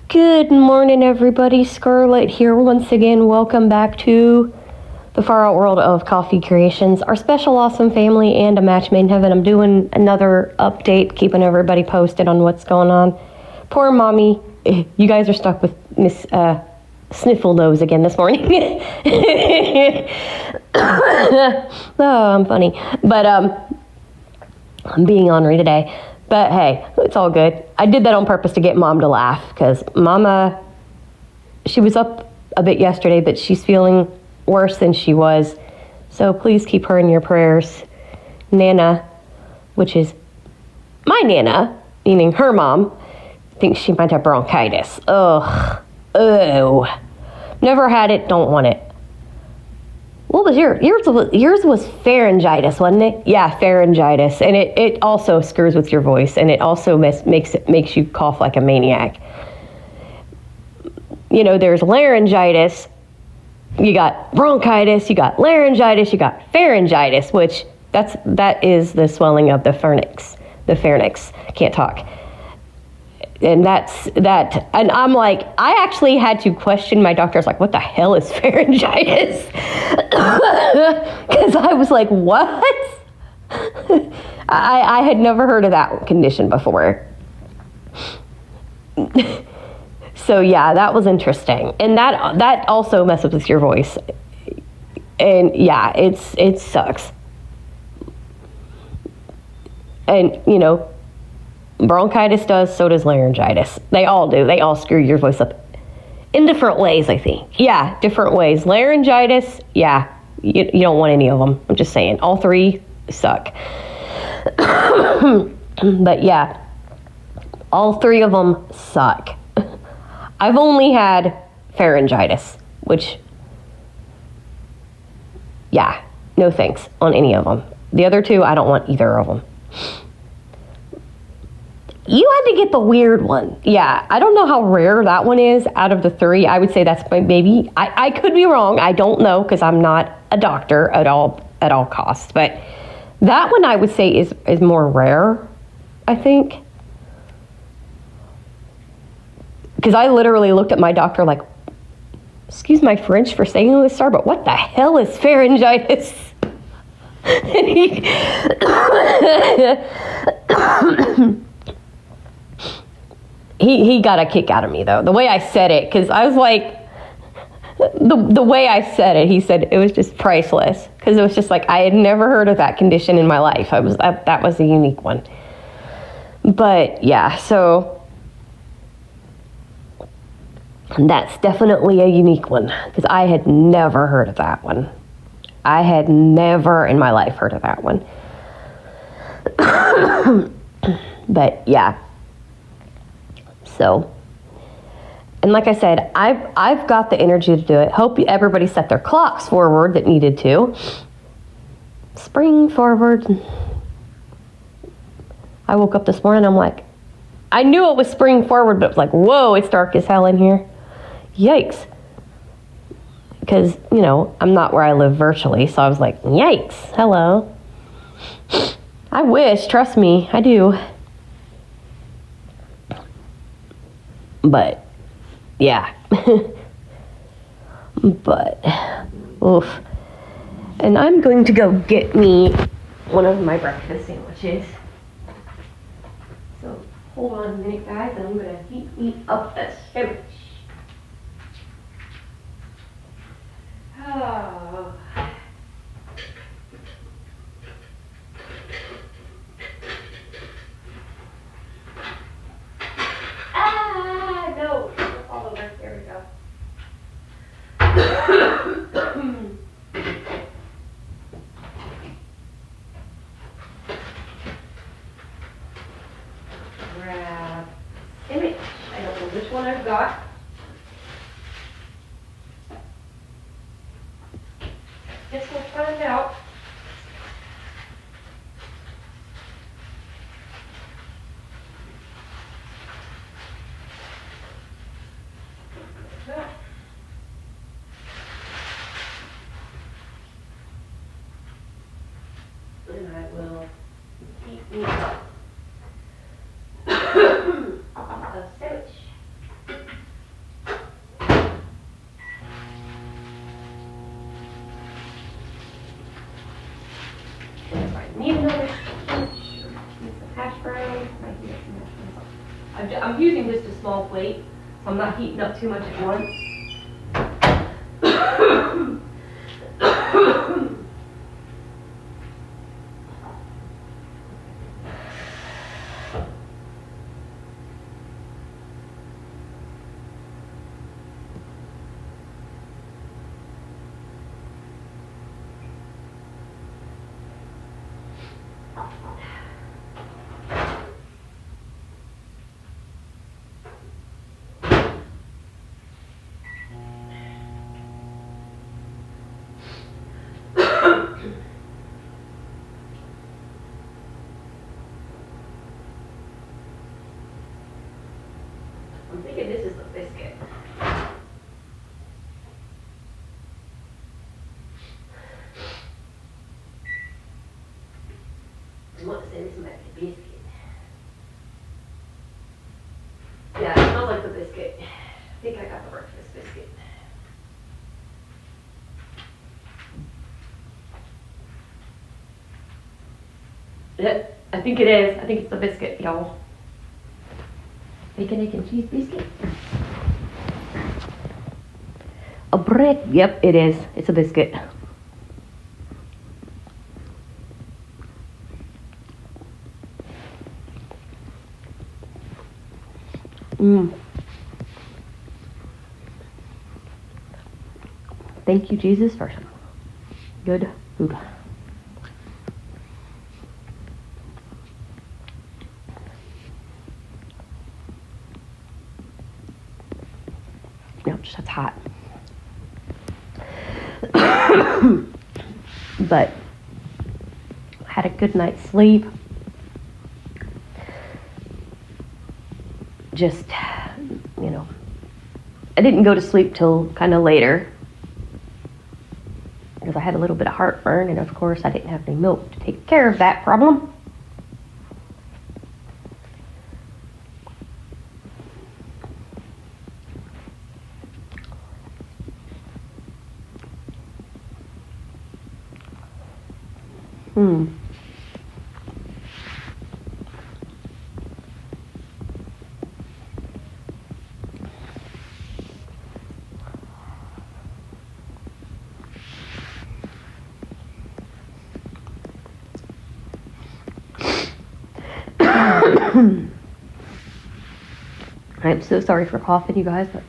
Good morning, everybody. Scarlett here once again. Welcome back to the far out world of Coffee Creations, our special awesome family and a match made in heaven. I'm doing another update, keeping everybody posted on what's going on. Poor mommy, you guys are stuck with Miss Sniffle Nose again this morning. Oh, I'm funny, but I'm being ornery today. But hey, it's all good. I did that on purpose to get Mom to laugh, because Mama, she was up a bit yesterday, but she's feeling worse than she was. So please keep her in your prayers. Nana, which is my Nana, meaning her mom, thinks she might have bronchitis. Ugh. Oh. Never had it, don't want it. What was yours? Yours was pharyngitis, wasn't it? Yeah, pharyngitis. And it also screws with your voice, and it also makes you cough like a maniac. You know, there's laryngitis, you got bronchitis, you got laryngitis, you got pharyngitis, which that is the swelling of the pharynx. The pharynx. Can't talk. And and I'm like, I actually had to question my doctor. I was like, what the hell is pharyngitis? Because I was like, what? I had never heard of that condition before. So yeah, that was interesting. And that also messes with your voice. And yeah, it sucks. And, you know, bronchitis does, so does laryngitis. They all do. They all screw your voice up in different ways, I think. Yeah, different ways. Laryngitis, yeah, you don't want any of them. I'm just saying. All three suck. But yeah, all three of them suck. I've only had pharyngitis, which, yeah, no thanks on any of them. The other two, I don't want either of them. You had to get the weird one. Yeah, I don't know how rare that one is out of the three. I would say that's maybe, I could be wrong. I don't know, because I'm not a doctor at all costs. But that one I would say is more rare, I think. Because I literally looked at my doctor like, excuse my French for saying this, sir, but what the hell is pharyngitis? And he got a kick out of me, though, the way I said it, because I was like, the way I said it, he said it was just priceless, because it was just like, I had never heard of that condition in my life. That was a unique one. But yeah, so that's definitely a unique one, because I had never heard of that one. I had never in my life heard of that one. But yeah. So, and like I said, I've got the energy to do it. Hope everybody set their clocks forward that needed to. Spring forward. I woke up this morning, I'm like, I knew it was spring forward, but it was like, whoa, it's dark as hell in here. Yikes. Because, you know, I'm not where I live virtually, so I was like, yikes, hello. I wish, trust me, I do. But, yeah. But, oof. And I'm going to go get me one of my breakfast sandwiches. So, hold on a minute, guys. I'm going to heat me up a sandwich. Oh. No. All over. There we go. Grab image. I don't know which one I've got. Guess we'll find out. And I will heat me up a sandwich. I'm using just a small plate, so I'm not heating up too much at once. I'm thinking this is the biscuit. I want to say this might be the biscuit. Yeah, it smells like the biscuit. I think I got the breakfast biscuit. Yeah, I think it is. I think it's the biscuit, y'all. Bacon, egg, and cheese biscuit. A brick. Yep, it is. It's a biscuit. Thank you, Jesus, for some good food. No, just that's hot. But had a good night's sleep. Just, I didn't go to sleep till kind of later because I had a little bit of heartburn, and of course I didn't have any milk to take care of that problem. I'm so sorry for coughing, you guys, but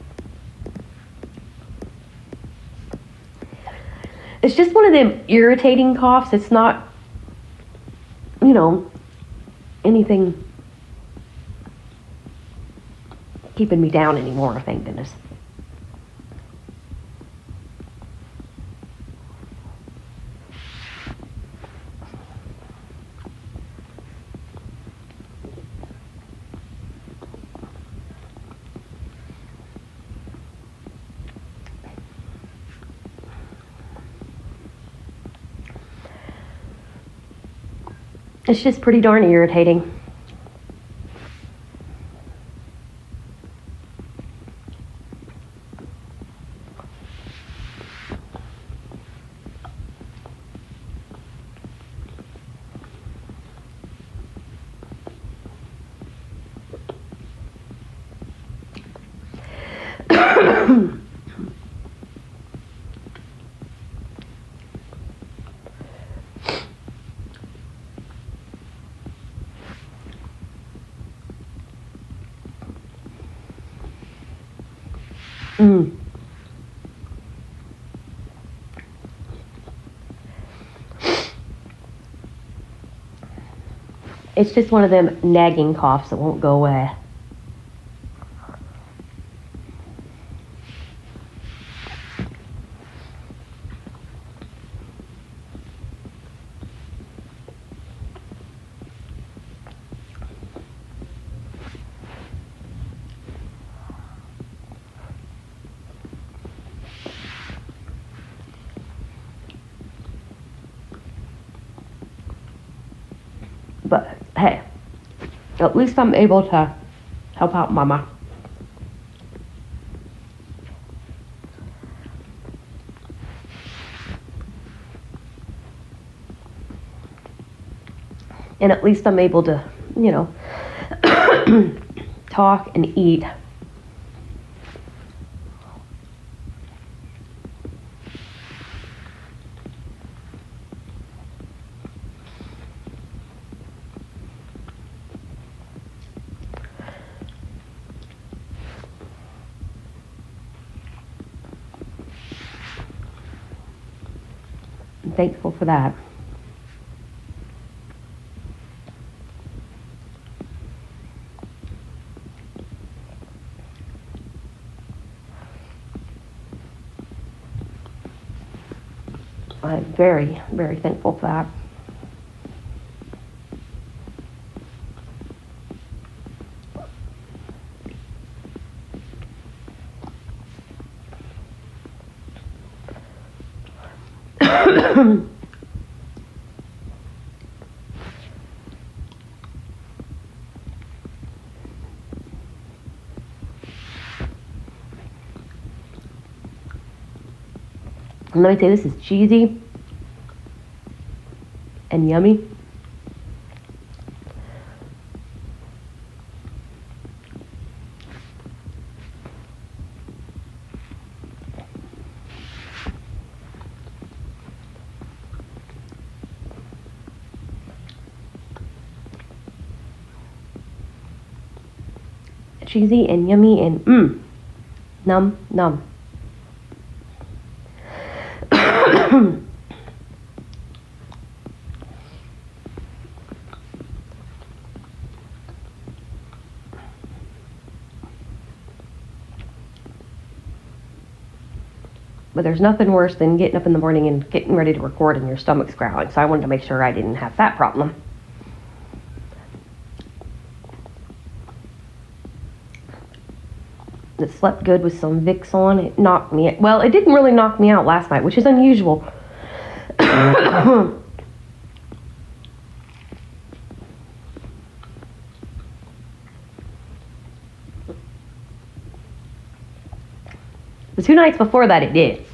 it's just one of them irritating coughs. It's not, anything keeping me down anymore, thank goodness. It's just pretty darn irritating. It's just one of them nagging coughs that won't go away. But hey, at least I'm able to help out Mama. And at least I'm able to, talk, and eat. I'm thankful for that. I'm very, very thankful for that. And let me say, this is cheesy and yummy. Cheesy and yummy and num num. But there's nothing worse than getting up in the morning and getting ready to record and your stomach's growling. So I wanted to make sure I didn't have that problem. It slept good with some Vicks on. It knocked me. Well, it didn't really knock me out last night, which is unusual. The 2 nights before that, it did.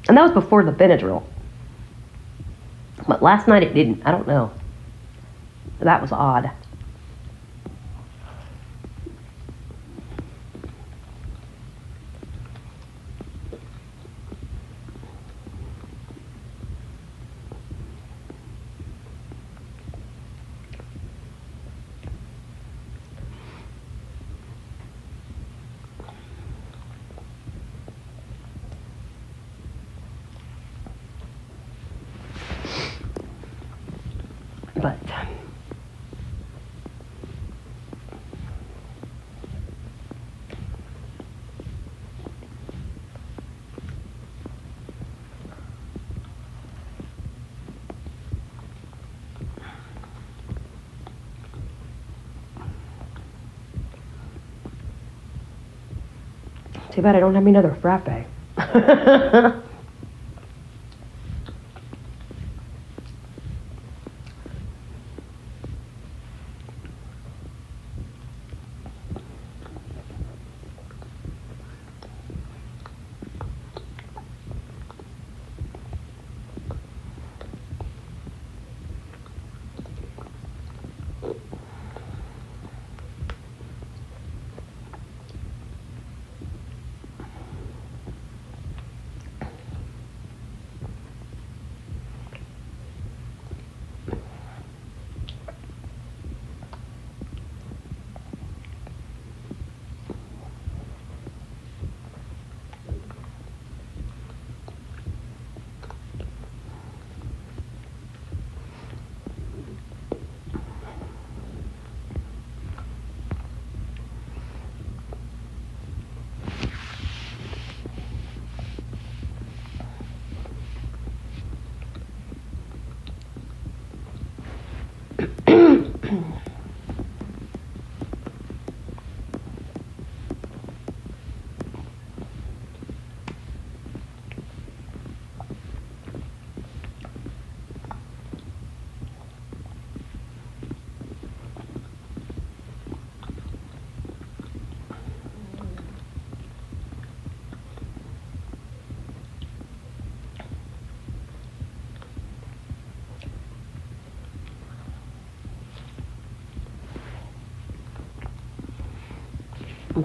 And that was before the Benadryl. But last night, it didn't. I don't know. That was odd. But too bad I don't have another frappe.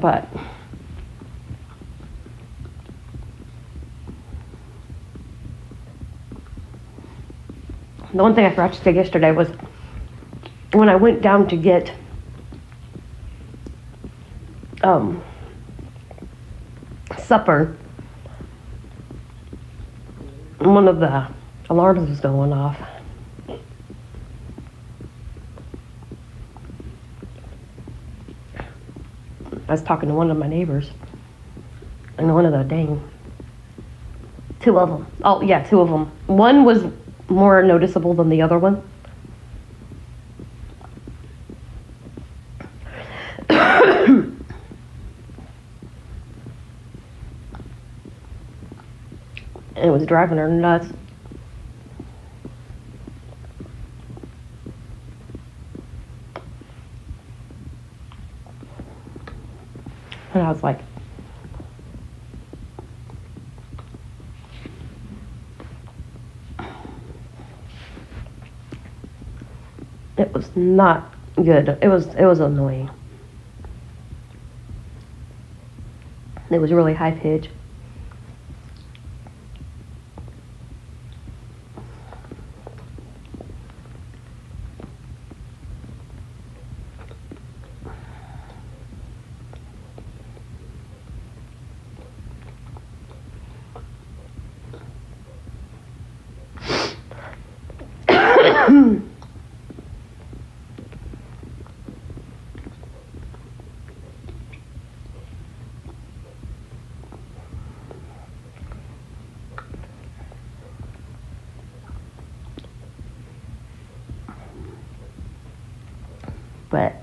But the one thing I forgot to say yesterday was when I went down to get supper, one of the alarms was going off. I was talking to one of my neighbors, and one of the two of them. Oh yeah, two of them. One was more noticeable than the other one. And it was driving her nuts. And I was like, it was not good. It was annoying. It was really high pitched. But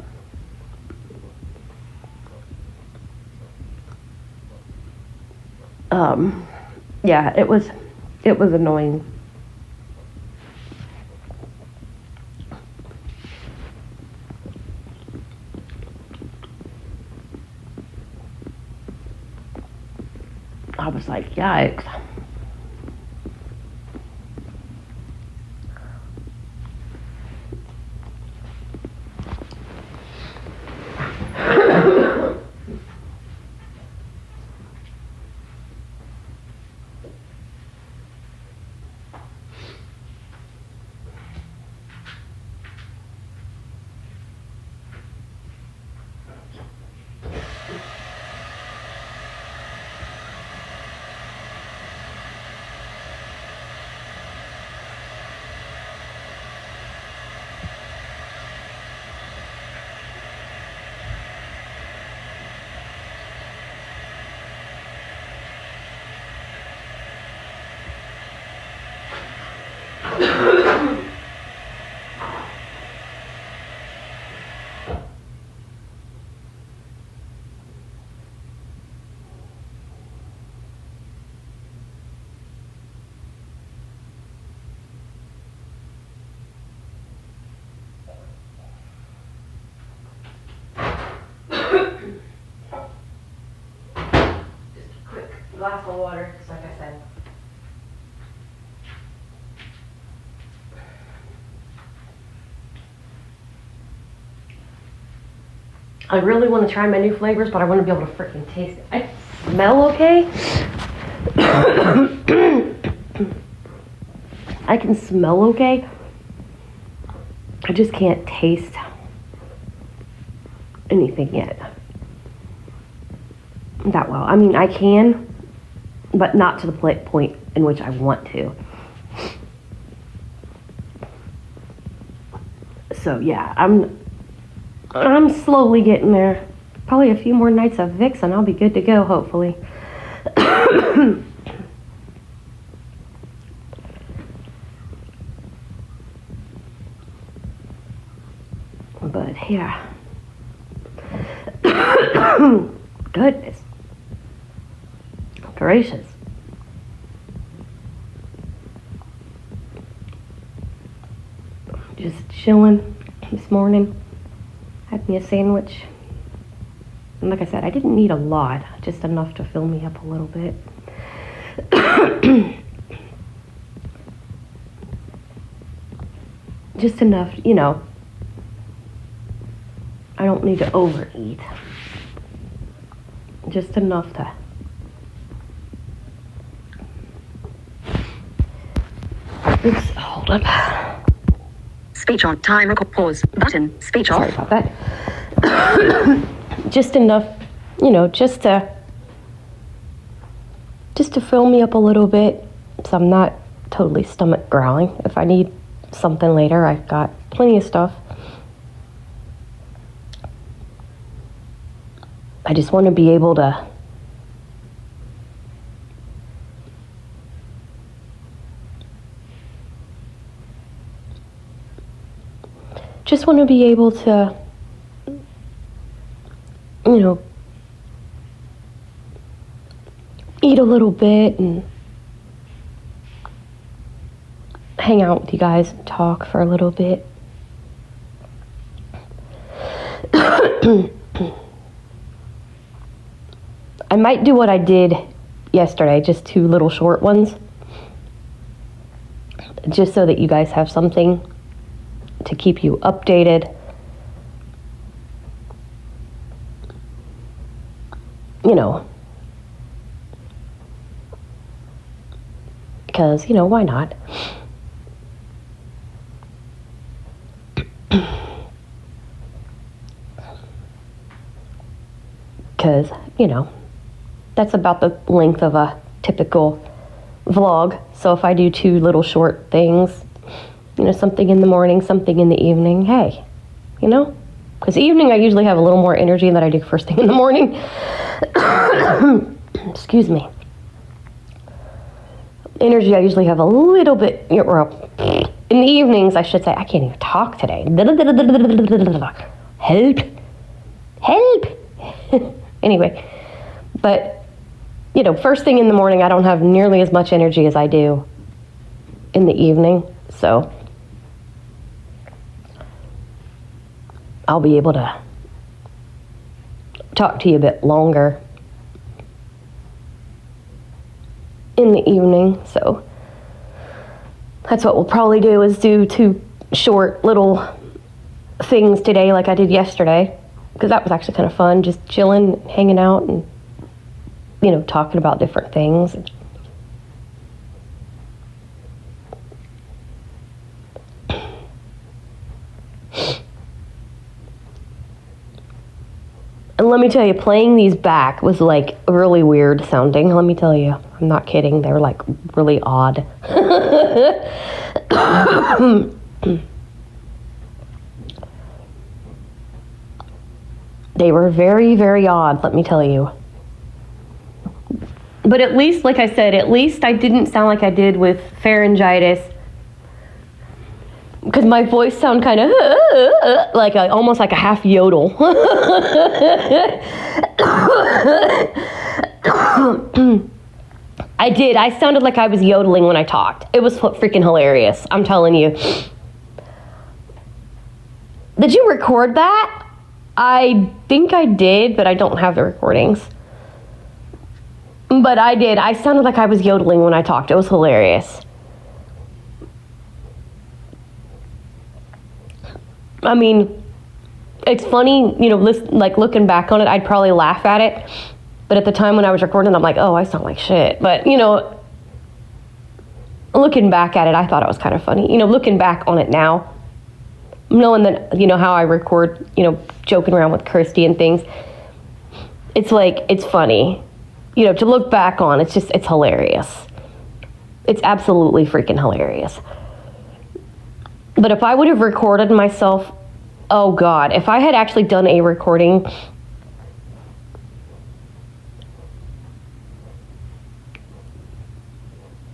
yeah, it was annoying. I was like, yikes. Glass of water, just like I said. I really want to try my new flavors, but I want to be able to freaking taste it. I smell okay. I can smell okay. I just can't taste anything yet. That well. I mean, I can, but not to the point in which I want to. So yeah, I'm slowly getting there. Probably a few more nights of Vicks and I'll be good to go, hopefully. But yeah. Goodness gracious. Just chilling this morning. Had me a sandwich. And like I said, I didn't need a lot, just enough to fill me up a little bit. Just enough, you know. I don't need to overeat. Just enough to... Oops, hold up. Speech on. Time record. Pause. Button. Speech Sorry off. about that. Just enough, just to fill me up a little bit, so I'm not totally stomach growling. If I need something later, I've got plenty of stuff. I just want to be able to eat a little bit and hang out with you guys and talk for a little bit. I might do what I did yesterday, just 2 little short ones, just so that you guys have something to keep you updated. Because, why not? Because, that's about the length of a typical vlog. So if I do 2 little short things, something in the morning, something in the evening, hey, because evening I usually have a little more energy than I do first thing in the morning. Excuse me. Energy I usually have a little bit, in the evenings I should say, I can't even talk today. Help. Anyway, but, first thing in the morning I don't have nearly as much energy as I do in the evening, so I'll be able to talk to you a bit longer in the evening. So that's what we'll probably do, is do 2 short little things today like I did yesterday, because that was actually kind of fun, just chilling, hanging out, and talking about different things. And let me tell you, playing these back was like really weird sounding. Let me tell you, I'm not kidding. They were like really odd. They were very, very odd, let me tell you. But at least, like I said, at least I didn't sound like I did with pharyngitis, because my voice sounded kind of like almost like a half yodel. I did. I sounded like I was yodeling when I talked. It was freaking hilarious. I'm telling you. Did you record that? I think I did, but I don't have the recordings. But I did. I sounded like I was yodeling when I talked. It was hilarious. I mean, it's funny, like looking back on it, I'd probably laugh at it. But at the time when I was recording, I'm like, oh, I sound like shit. But, looking back at it, I thought it was kind of funny. Looking back on it now, knowing that, how I record, joking around with Kirsty and things, it's like, it's funny. To look back on, it's hilarious. It's absolutely freaking hilarious. But if I would have recorded myself, oh God, if I had actually done a recording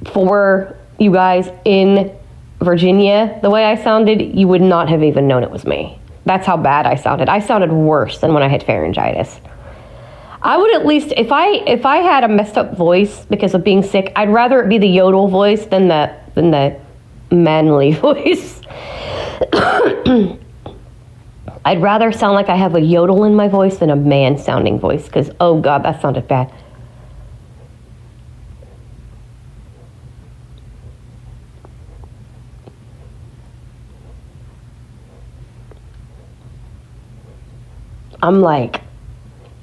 for you guys in Virginia, the way I sounded, you would not have even known it was me. That's how bad I sounded. I sounded worse than when I had pharyngitis. I would at least, if I had a messed up voice because of being sick, I'd rather it be the yodel voice than the manly voice. I'd rather sound like I have a yodel in my voice than a man-sounding voice, because, oh God, that sounded bad. I'm like,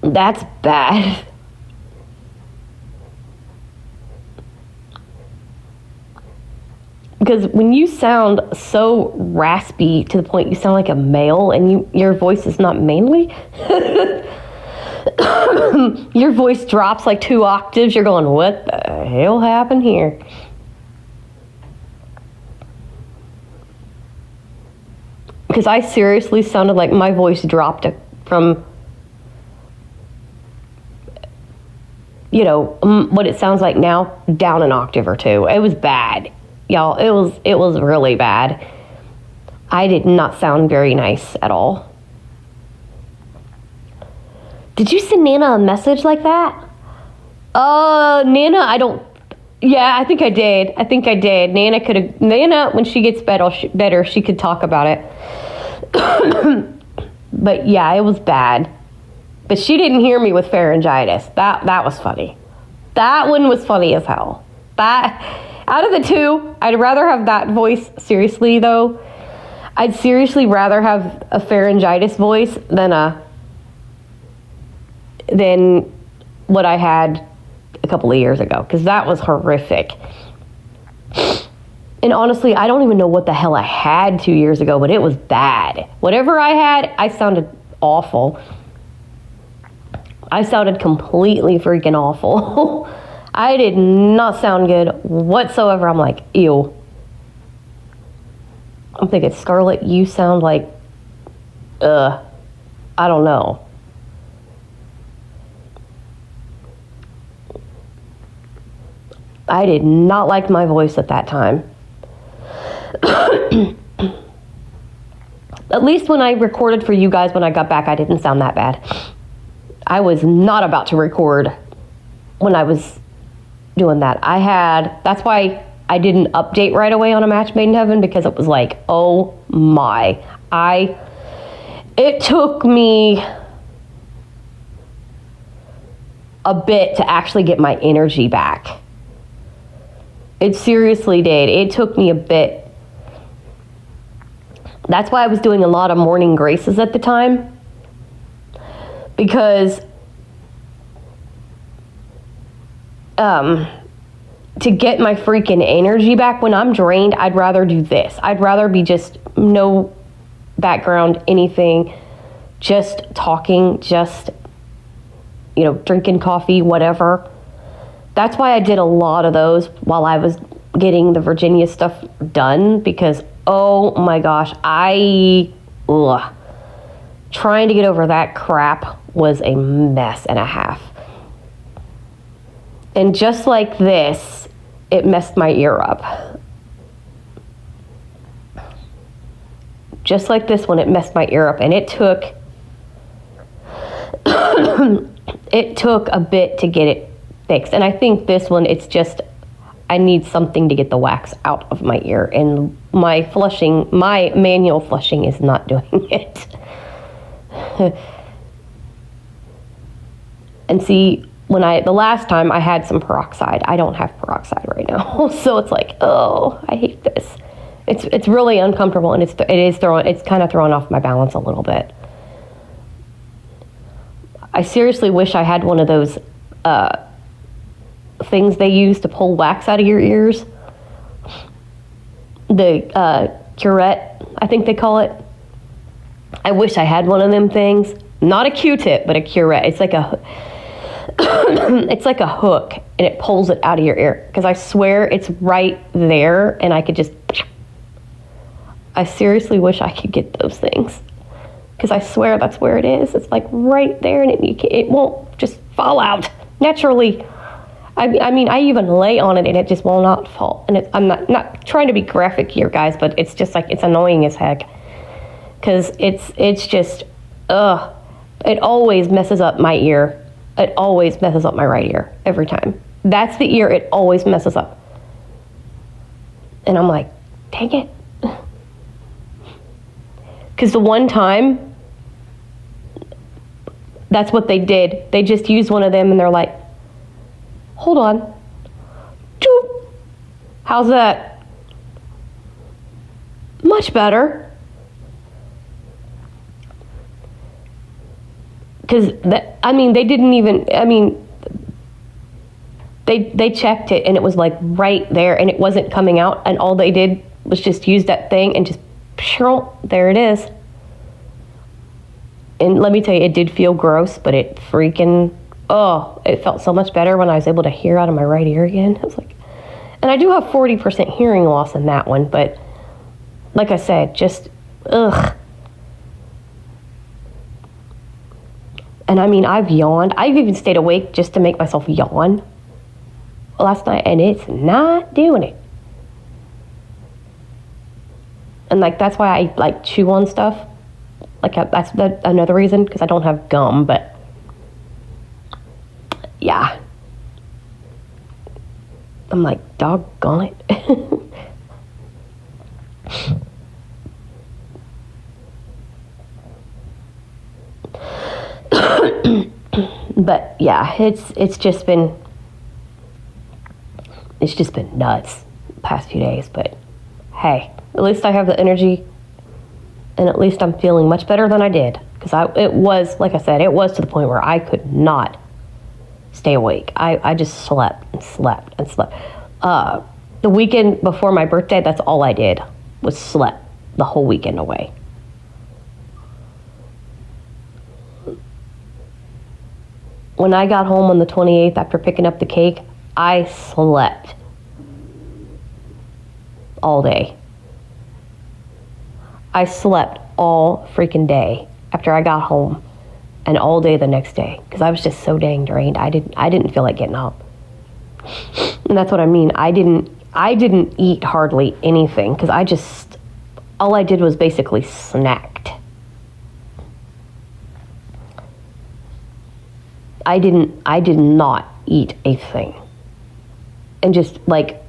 that's bad. because when you sound so raspy to the point you sound like a male and your voice is not manly, your voice drops like 2 octaves. You're going, what the hell happened here? Because I seriously sounded like my voice dropped from, what it sounds like now, down an octave or 2. It was bad, y'all. It was really bad. I did not sound very nice at all. Did you send Nana a message like that? Nana, I think I did. Nana, when she gets better, she could talk about it. But yeah, it was bad. But she didn't hear me with pharyngitis. That was funny. That one was funny as hell. Out of the 2, I'd rather have that voice, seriously though. I'd seriously rather have a pharyngitis voice than what I had a couple of years ago, because that was horrific. And honestly, I don't even know what the hell I had 2 years ago, but it was bad. Whatever I had, I sounded awful. I sounded completely freaking awful. I did not sound good whatsoever. I'm like, ew. I'm thinking, Scarlett, you sound like, I don't know. I did not like my voice at that time. At least when I recorded for you guys when I got back, I didn't sound that bad. I was not about to record when I was doing that. That's why I didn't update right away on A Match Made in Heaven, because it was like, oh my. It took me a bit to actually get my energy back. It seriously did. It took me a bit. That's why I was doing a lot of morning graces at the time. Because to get my freaking energy back when I'm drained, I'd rather do this. I'd rather be just no background, anything, just talking, just, drinking coffee, whatever. That's why I did a lot of those while I was getting the Virginia stuff done, because, oh my gosh, trying to get over that crap was a mess and a half. And just like this, it messed my ear up. Just like this one, it messed my ear up. And it took a bit to get it fixed. And I think this one, it's just, I need something to get the wax out of my ear. And my manual flushing is not doing it. And see, the last time I had some peroxide, I don't have peroxide right now. So it's like, oh, I hate this. It's really uncomfortable, and it's kind of throwing off my balance a little bit. I seriously wish I had one of those things they use to pull wax out of your ears. The curette, I think they call it. I wish I had one of them things. Not a Q-tip, but a curette. It's like a hook, and it pulls it out of your ear. Because I swear it's right there, and I could just... I seriously wish I could get those things. Because I swear that's where it is. It's like right there, and it won't just fall out naturally. I mean, I even lay on it, and it just will not fall. And I'm not trying to be graphic here, guys, but it's just like, it's annoying as heck. Because it's just, it always messes up my ear. It always messes up my right ear, every time. That's the ear it always messes up. And I'm like, dang it. Because the one time, that's what they did. They just used one of them, and they're like, hold on. Choop. How's that? Much better. Because, they didn't even, They checked it and it was like right there and it wasn't coming out, and all they did was just use that thing and just there it is. And let me tell you, it did feel gross, but it it felt so much better when I was able to hear out of my right ear again. I was like, and I do have 40% hearing loss in that one, but like I said, just ugh. And I mean, I've yawned. I've even stayed awake just to make myself yawn last night, and it's not doing it. And like that's why I like chew on stuff. Like that's another reason, because I don't have gum. But yeah, I'm like, doggone it. But yeah, it's just been nuts the past few days. But hey, at least I have the energy, and at least I'm feeling much better than I did. Because it was, like I said, it was to the point where I could not stay awake. I just slept and slept and slept. The weekend before my birthday, that's all I did was slept the whole weekend away. When I got home on the 28th after picking up the cake, I slept all day. I slept all freaking day after I got home, and all day the next day, because I was just so dang drained. I didn't feel like getting up. And that's what I mean. I didn't eat hardly anything, because all I did was basically snacked. I did not eat a thing. And just like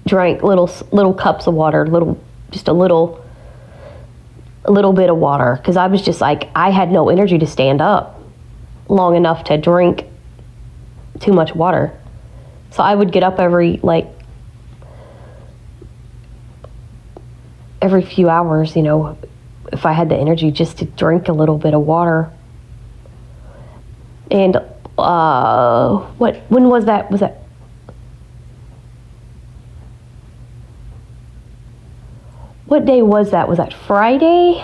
drank little cups of water, just a little bit of water, because I was just like, I had no energy to stand up long enough to drink too much water. So I would get up every few hours, if I had the energy, just to drink a little bit of water. And when was that? What day was that? Was that Friday?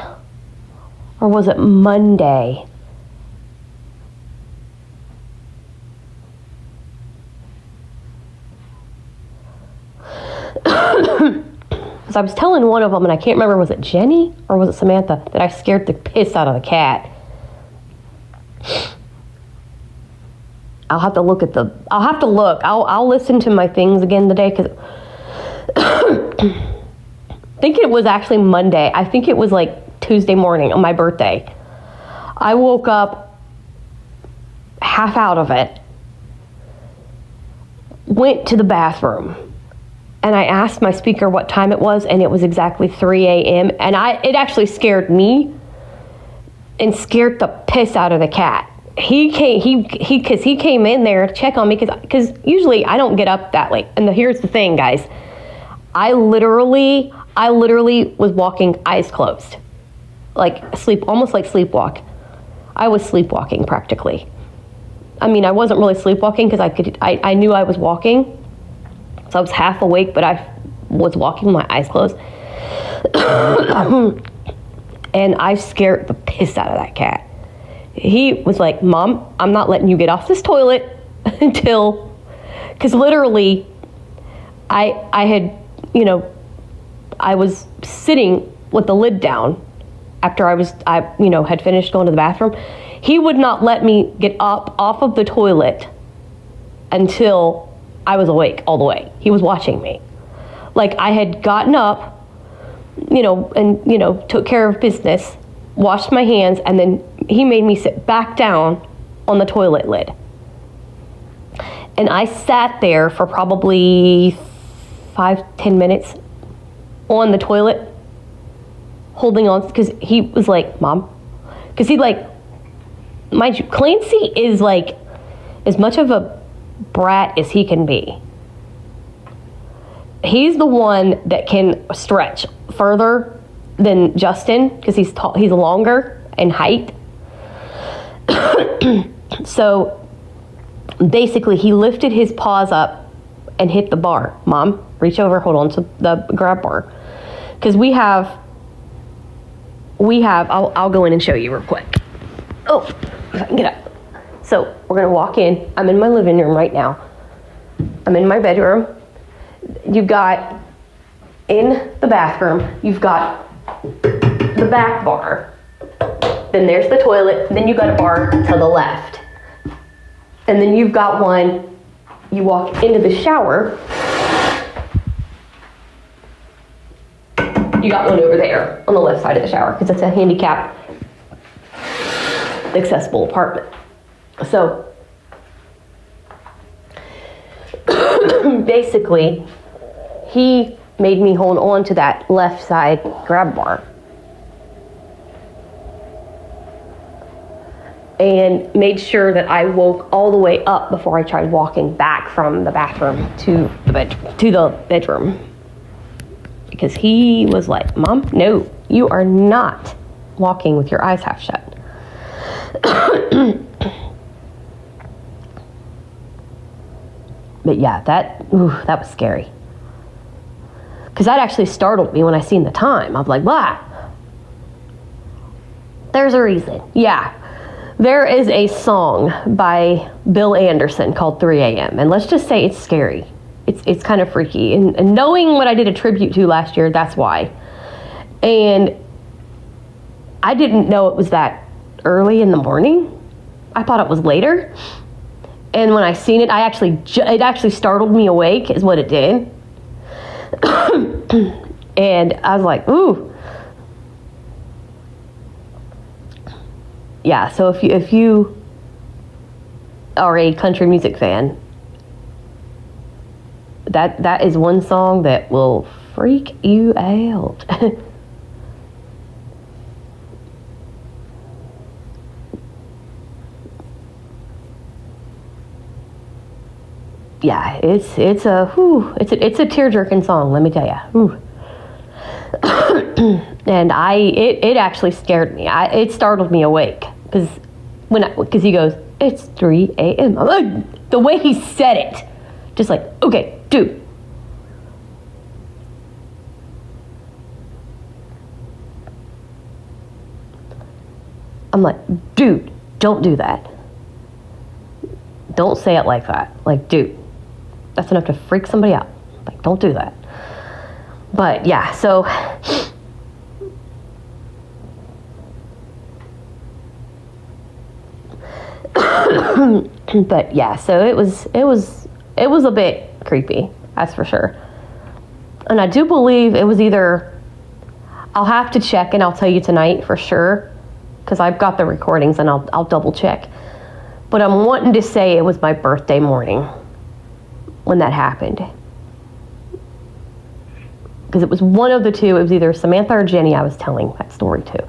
Or was it Monday? Because I was telling one of them, and I can't remember, was it Jenny or was it Samantha, that I scared the piss out of the cat. I'll have to look. I'll listen to my things again today, because I think it was actually Monday. I think it was like Tuesday morning on my birthday. I woke up half out of it, went to the bathroom, and I asked my speaker what time it was, and it was exactly 3 a.m. And it actually scared me and scared the piss out of the cat. He came in there to check on me, because usually I don't get up that late. And here's the thing, guys. I literally was walking eyes closed, like sleep, almost like sleepwalk. I was sleepwalking practically. I mean, I wasn't really sleepwalking, because I knew I was walking, so I was half awake, but I was walking with my eyes closed. And I scared the piss out of that cat. He was like, "Mom, I'm not letting you get off this toilet until," because literally, I had, I was sitting with the lid down after I had finished going to the bathroom. He would not let me get up off of the toilet until I was awake all the way. He was watching me. Like, I had gotten up, and took care of business, washed my hands, and then he made me sit back down on the toilet lid. And I sat there for probably 5-10 minutes on the toilet, holding on, because he was like, "Mom," because mind you, Clancy is like as much of a brat as he can be. He's the one that can stretch further than Justin, because he's longer in height. So basically he lifted his paws up and hit the bar. Mom, reach over, hold on to the grab bar. Because we have, I'll go in and show you real quick. Oh, if I can get up. So we're gonna walk in. I'm in my living room right now. I'm in my bedroom. You've got, in the bathroom, you've got the back bar. Then there's the toilet. Then you've got a bar to the left. And then you've got one, you walk into the shower. You got one over there on the left side of the shower because it's a handicapped accessible apartment. So basically, he made me hold on to that left side grab bar and made sure that I woke all the way up before I tried walking back from the bathroom to the bedroom. Because he was like, Mom, no, you are not walking with your eyes half shut. But yeah, that was scary. Because that actually startled me when I seen the time. I was like, blah. There's a reason. Yeah. There is a song by Bill Anderson called 3 a.m. And let's just say it's scary. It's kind of freaky. And knowing what I did a tribute to last year, that's why. And I didn't know it was that early in the morning. I thought it was later. And when I seen it, it actually startled me awake is what it did. And I was like, ooh. Yeah, so if you are a country music fan, that is one song that will freak you out. Yeah, it's a tear-jerking song, let me tell you. And it actually scared me. It startled me awake because he goes, it's 3 a.m. I'm like, the way he said it, just like, okay, dude. I'm like, dude, don't do that. Don't say it like that. Like, dude, that's enough to freak somebody out. Like, don't do that. But yeah, so but yeah, so it was a bit creepy, that's for sure. And I do believe it was either, I'll have to check and I'll tell you tonight for sure, because I've got the recordings and I'll double check. But I'm wanting to say it was my birthday morning when that happened. Because it was one of the two. It was either Samantha or Jenny I was telling that story to.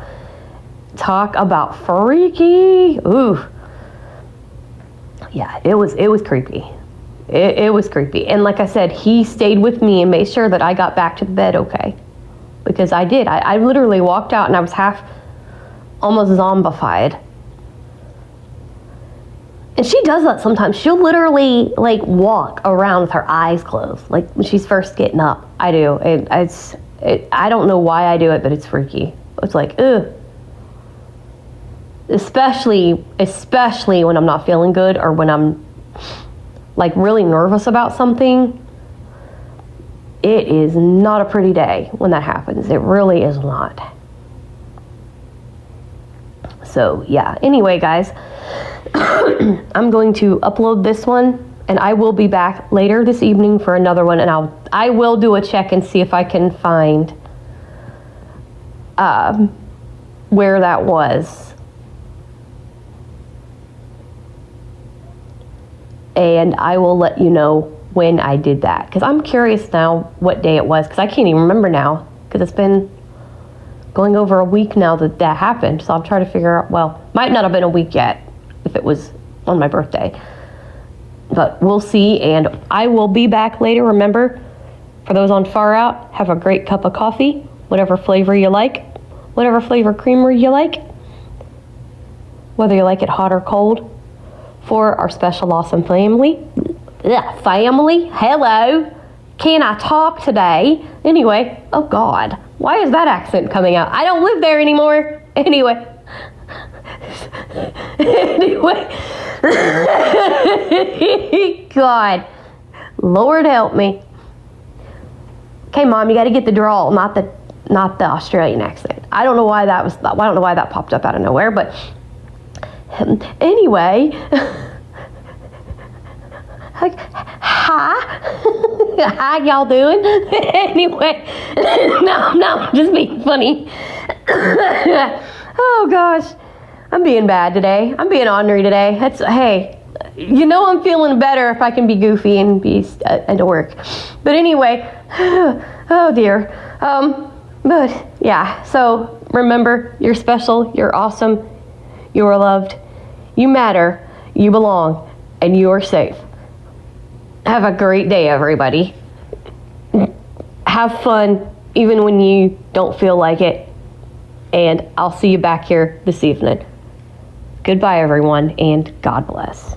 Talk about freaky. Ooh. Yeah, it was creepy. It was creepy. And like I said, he stayed with me and made sure that I got back to the bed okay. Because I did. I literally walked out and I was almost zombified. And she does that sometimes. She'll literally like walk around with her eyes closed, like when she's first getting up. I do. I don't know why I do it, but it's freaky. It's like, ugh. Especially when I'm not feeling good or when I'm like really nervous about something. It is not a pretty day when that happens. It really is not. So yeah, anyway guys, I'm going to upload this one and I will be back later this evening for another one, and I will do a check and see if I can find where that was. And I will let you know when I did that, because I'm curious now what day it was, because I can't even remember now, because it's been going over a week now that happened. So I'm trying to figure out, well, might not have been a week yet if it was on my birthday. But we'll see, and I will be back later. Remember, for those on Far Out, have a great cup of coffee, whatever flavor you like, whatever flavor creamer you like, whether you like it hot or cold. for our special awesome family. Ugh, family, hello. Can I talk today? Anyway, oh God, why is that accent coming out? I don't live there anymore. Anyway. God, Lord help me. Okay, Mom, you got to get the drawl, not the Australian accent. I don't know why that popped up out of nowhere, but anyway. Hi. How y'all doing? Anyway, no, just being funny. Oh gosh, I'm being bad today. I'm being ornery today. Hey, I'm feeling better if I can be goofy and be a dork. But anyway, oh dear. But yeah, so remember, you're special, you're awesome, you're loved, you matter, you belong, and you are safe. Have a great day, everybody. Have fun, even when you don't feel like it. And I'll see you back here this evening. Goodbye, everyone, and God bless.